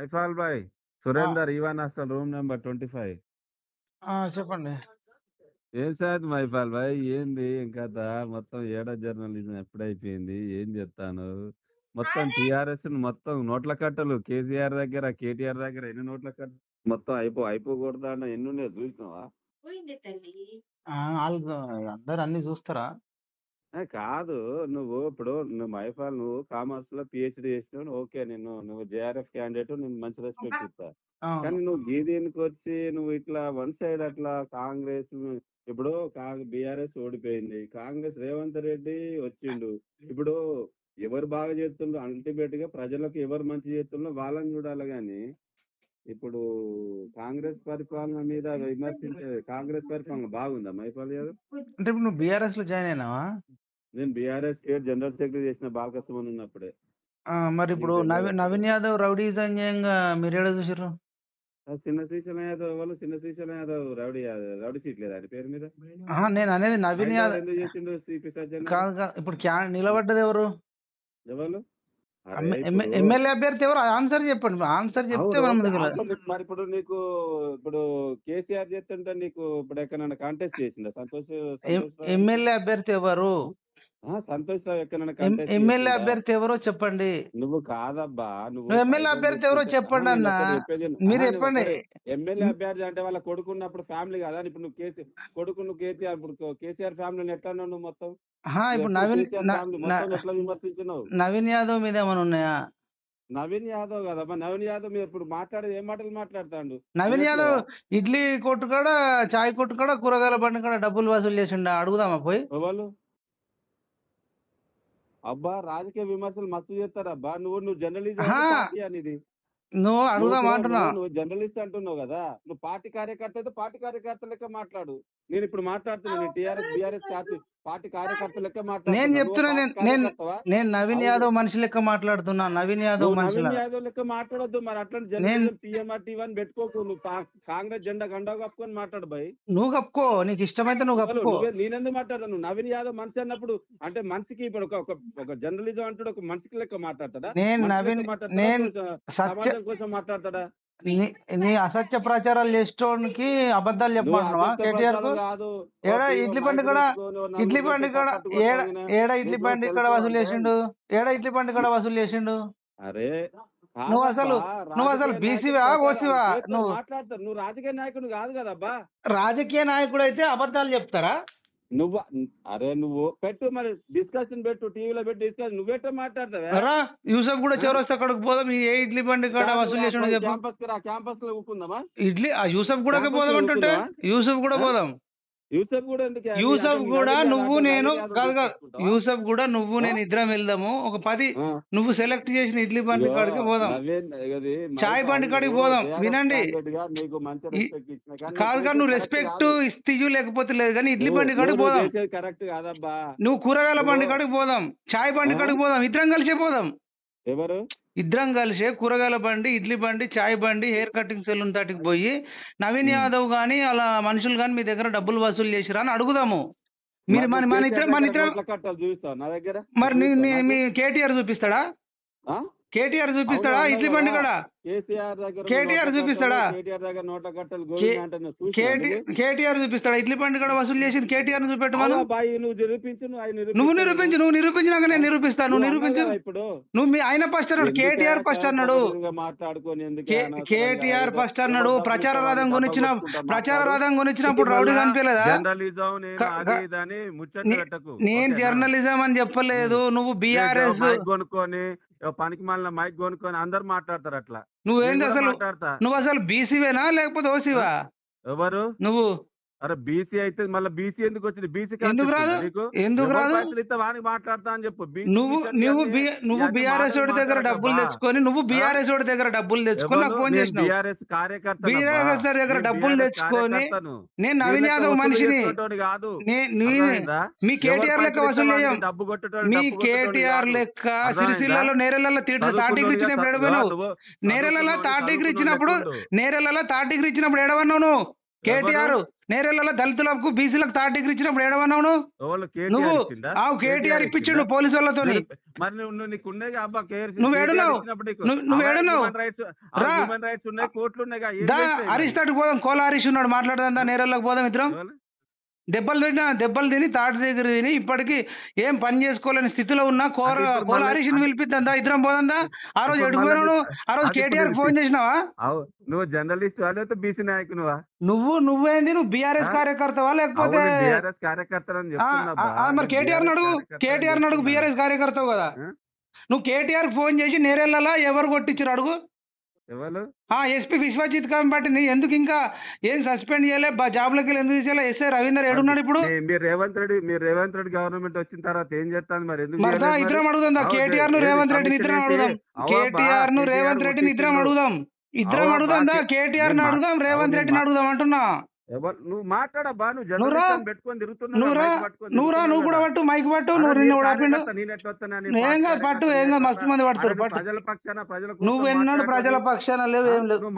మైఫాల్ భాయ్ ఆ! సురేందర్ ఈవన్ అసలు room number 25. చెప్పండి. ఏం సార్ మైఫాల్ భాయ్ ఏంది ఏం కథ? మొత్తం ఏడా జర్నలిజం ఎప్పుడైపోయింది? ఏం చెప్తాను? మొత్తం టిఆర్ఎస్ మొత్తం నోట్ల కట్టలు కేసీఆర్ దగ్గర కేటీఆర్ దగ్గర ఎన్ని నోట్ల కట్టలు మొత్తం అయిపోకూడదా అన్న ఎన్ని ఉన్నాయో చూసినావా? ఆళ్ళు అందరూ అన్ని చూస్తారా? కాదు నువ్వు ఇప్పుడు నువ్వు కామర్స్ లో పిహెచ్డి చేసినావు ఓకే, నువ్వు జేఆర్ఎఫ్ క్యాండిడేట్, నేను మంచి రెస్పెక్ట్ ఇస్తా. అవును. కానీ నువ్వు గీదీనికి వచ్చి నువ్వు ఇట్లా వన్ సైడ్ అట్లా కాంగ్రెస్ ఇప్పుడు బీఆర్ఎస్ ఓడిపోయింది, కాంగ్రెస్ రేవంత్ రెడ్డి వచ్చిండు. ఇప్పుడు ఎవరు బాగా చేస్తుండ్రో అల్టిమేట్ గా ప్రజలకు ఎవరు మంచి చేస్తుండ్రో వాళ్ళని చూడాలి. గాని ఇప్పుడు కాంగ్రెస్ పరిపాలన మీద విమర్శించే కాంగ్రెస్ పరిపాలన బాగుందా మైపాల్ యాదవ్? అంటే ఇప్పుడు నువ్వు బీఆర్ఎస్ లో జాయిన్ అయినావా? నేను బీఆర్ఎస్ స్టేట్ జనరల్ సెక్రటరీ చేసిన బాలకృష్ణ ఉన్నప్పుడే. మరి ఇప్పుడు నవీన్ యాదవ్ రౌడీజం చేయంగా మీరు ఏడ చూసారు? చిన్న శ్రీశైలం యాదవ్ రౌడీ సీట్ లేదా ఆయన పేరు మీద? నేను అనేది నవీన్ యాదవ్ ఎందుకు చేసిండు సిపి సజ్జన్? కాదు. ఇప్పుడు నిలబడ్డది ఎవరు? ఎవరు ఎమ్మెల్యే అభ్యర్థి ఎవరు? ఆన్సర్ చెప్పండి. ఆన్సర్ చెప్తే మనం మరి ఇప్పుడు నీకు ఇప్పుడు కేసీఆర్ చేస్తుంటే నీకు ఇప్పుడు ఎక్కడైనా కాంటెస్ట్ చేసిందా సంతోష్? ఎమ్మెల్యే అభ్యర్థి ఎవరు? సంతోష్ రావు ఎక్కడైనా కాంటెస్ట్ ఎమ్మెల్యే అభ్యర్థి ఎవరో చెప్పండి. నువ్వు కాదబ్బా, నువ్వు ఎమ్మెల్యే అభ్యర్థి ఎవరో చెప్పండి అన్న. మీరు చెప్పండి. ఎమ్మెల్యే అభ్యర్థి అంటే వాళ్ళ కొడుకున్నప్పుడు ఫ్యామిలీ కదా. ఇప్పుడు నువ్వు కేసీఆర్ ఇప్పుడు కేసీఆర్ ఫ్యామిలీని ఎట్లా నువ్వు మొత్తం ఇప్పుడు ఎట్లా విమర్శించినావు? నవీన్ యాదవ్ మీద ఏమైనా ఉన్నాయా? నవీన్ యాదవ్ కదమ్మా, నవీన్ యాదవ్ మీరు ఇప్పుడు మాట్లాడేది ఏం మాటలు మాట్లాడతాడు? నవీన్ యాదవ్ ఇడ్లీ కొట్టు కాడ, చాయ్ కొట్టు కాడ, కూరగాయల బండి కాడ డబ్బులు వసూలు చేసిండ. అడుగుదామా పోయి? వాళ్ళు అబ్బా రాజకీయ విమర్శలు మస్తు చేస్తారబ్బా. నువ్వు జర్నలిజం అనేది నువ్వు అడుగుదామా అంటున్నా. నువ్వు జర్నలిస్ట్ అంటున్నావు కదా, నువ్వు పార్టీ కార్యకర్త అయితే పార్టీ కార్యకర్త లెక్క మాట్లాడు. నేను ఇప్పుడు మాట్లాడుతున్నాను టీఆర్ఎస్ బీఆర్ఎస్ పార్టీ కార్యకర్త లెక్క మాట్లాడు. నేను చెప్తున్నా, నేను నవీన్ యాదవ్ మనిషి లెక్క మాట్లాడుతున్నా. నవీన్ యాదవ్ లెక్క మాట్లాడొద్దు. మరి అట్లాంటి జర్నలిజం పిఎంఆర్ టీవీ పెట్టుకోకు. నువ్వు కాంగ్రెస్ జెండా గండా కప్పుకొని మాట్లాడు భయ్. నువ్వు కప్పుకో, నీకు ఇష్టమైతే నువ్వు కప్పుకో. నేనెందుకు మాట్లాడతాను? నువ్వు నవీన్ యాదవ్ మనిషి అన్నప్పుడు అంటే మనిషికి ఇప్పుడు ఒక జర్నలిజం అంటాడు, ఒక మనిషికి లెక్క మాట్లాడతాడా? సమాజం కోసం మాట్లాడతాడా? నీ అసత్య ప్రచారాలు చేసేటోనికి అబద్ధాలు చెప్పమంటున్నావా? కేటీఆర్ ఏడా ఇడ్లీ బండి కూడా ఏడా ఇడ్లీ బండి ఇక్కడ వసూలు చేసిండు? అరే నువ్వు అసలు బీసీవా ఓసీవా? నువ్వు మాట్లాడతావు, నువ్వు రాజకీయ నాయకుడు కాదు కదబ్బా. రాజకీయ నాయకుడు అయితే అబద్ధాలు చెప్తారా? నువ్వు పెట్టు, మరి డిస్కషన్ పెట్టు, టీవీలో పెట్టి డిస్కషన్. నువ్వెట్టా మాట్లాడతావా? యూసఫ్ కూడా చౌరస్తా అక్కడికి పోదాం. ఏ ఇడ్లీ బండి కాడ వసూలు చేసిన క్యాంపస్ లో ఊపుకుందామా? ఇడ్లీ యూసఫ్ కూడా పోదాం అంటుంటే యూసఫ్ కూడా పోదాం. యూసఫ్ కూడా నువ్వు నేను కాదు. యూసఫ్ కూడా నువ్వు నేను ఇద్దరం వెళ్దాము. ఒక 10 నువ్వు సెలెక్ట్ చేసిన ఇడ్లీ బండి కాడికి పోదాం, చాయ్ బండి కాడికి పోదాం. వినండి, కాదు నువ్వు రెస్పెక్ట్ ఇస్తీయు లేకపోతే లేదు, కానీ ఇడ్లీ బండి కాడికి పోదాం. నువ్వు కూరగాయల బండి కాడికి పోదాం, చాయ్ బండి కాడికి పోదాం. ఇద్దరం కలిసే పోదాం. ఇద్దరం కలిసే కూరగాయల బండి, ఇడ్లీ బండి, చాయ్ బండి, హెయిర్ కటింగ్ సెలూన్ తాటికి పోయి నవీన్ యాదవ్ గాని అలా మనుషులు గాని మీ దగ్గర డబ్బులు వసూలు చేసిరా అని అడుగుదాము. మీరు మన ఇద్దరం మరి మీ కేటీఆర్ చూపిస్తాడా? కేటీఆర్ చూపిస్తాడా ఇడ్లీ బండి కాడ? కేటీఆర్ చూపిస్తాడా? కేటీఆర్ చూపిస్తాడా ఇడ్లీ బండి కాడ వసూలు చేసింది? కేటీఆర్ చూపెట్టమను. నువ్వు నిరూపించినాక నేను నిరూపిస్తాను. నువ్వు నిరూపించు. నువ్వు ఆయన ఫస్ట్ అన్నాడు, కేటీఆర్ ఫస్ట్ అన్నాడు. కేటీఆర్ ఫస్ట్ అన్నాడు. ప్రచార రథం కొనిచ్చినప్పుడు రౌడీ కనిపించలేదా? నేను జర్నలిజం అని చెప్పలేదు. నువ్వు బీఆర్ఎస్ కొనుక్కొని పనికి మాలిన మైక్ కొనుక్కొని అందరు మాట్లాడతారు అట్లా. నువ్వేంది అసలు? నువ్వు అసలు బీసీవేనా లేకపోతే ఓసీవా? ఎవరు నువ్వు? అరే బీసీ అయితే మళ్ళీ బీసీ ఎందుకు వచ్చింది? బీసీ ఎందుకు రాదు? వానికి మాట్లాడతా అని చెప్పు. నువ్వు బీఆర్ఎస్ దగ్గర డబ్బులు తెచ్చుకొని నాకు ఫోన్ చేసినావు. బీఆర్ఎస్ కార్యకర్త దగ్గర డబ్బులు తెచ్చుకొని నేను నవీన్ యాదవ్ మనిషిని కాదు. మీ కేటీఆర్ లెక్క వసూలు చేయం. మీ కేటీఆర్ లెక్క సిరిసిల్లలో నేరెలలో థర్డ్ డిగ్రీ ఇచ్చినప్పుడు ఎడబోయినావు? నేరెలలో థర్డ్ డిగ్రీ ఇచ్చినప్పుడు ఎడవన్నావు నువ్వు? కేటీఆర్ నేరేళ్లలో దళితులకు బీసీలకు థర్డ్ డిగ్రీ ఇచ్చినప్పుడు ఏడవన్నావు నువ్వు కేటీఆర్ ఇప్పించిండు పోలీసు వాళ్ళతో మరి నువ్వు నీకున్నాయి అబ్బా నువ్వు ఏడున్నావు నువ్వు ఏడున్నావు హ్యూమన్ రైట్స్ ఉన్నాయి కోర్టులు ఉన్నాయి హరీష్ తోటి పోదాం కోల హరీష్ ఉన్నాడు మాట్లాడదా నేరేళ్ళకి పోదాం ఇద్దరం దెబ్బలు తిని తాటి దగ్గర తిని ఇప్పటికి ఏం పని చేసుకోలేని స్థితిలో ఉన్న కోల హరీష్ పిలిపిద్దా ఇద్దరం పోదా ఆ రోజు ఎడుగుపోయినావు ఆ రోజు కేటీఆర్ ఫోన్ చేసినావా నువ్వు జర్నలిస్ట్ లేకపోతే బీసీ నాయకునువా నువ్వేంది నువ్వు బీఆర్ఎస్ కార్యకర్తవా లేకపోతే బీఆర్ఎస్ కార్యకర్త మరి కేటీఆర్ అడుగు బీఆర్ఎస్ కార్యకర్తవు కదా నువ్వు కేటీఆర్ ఫోన్ చేసి నేరేళ్లలో ఎవరు కొట్టించారు అడుగు ఎస్పీ విశ్వజిత్ కంపటిని ఎందుకు ఇంకా ఏం సస్పెండ్ చేయలే జాబ్లోకి వెళ్ళి ఎందుకు తీసేలా ఎస్ఐ రవీందర్ ఏడున్నాడు ఇప్పుడు మీరు రేవంత్ రెడ్డి గవర్నమెంట్ వచ్చిన తర్వాత ఏం చేస్తాను మరి ఇద్దరం అడుగుదాం కేటీఆర్ ను రేవంత్ రెడ్డిని ఇద్దరం అడుగుదాం కేటీఆర్ ను రేవంత్ రెడ్డిని ఇద్దరం అడుగుదాం కేటీఆర్ ను అడుగుదాం రేవంత్ రెడ్డిని అడుగుదాం అంటున్నా నువ్వు మాట్లాడబ్బా నువ్వు పెట్టుకొని నువ్వు కూడా పట్టు మైక్ పట్టు ఏం కాదు పట్టు ఏం కాదు మస్తు మంది పడతారు ప్రజల పక్షాన నువ్వు ఎన్నాడు ప్రజల పక్షాన లేవు ఏం లేవు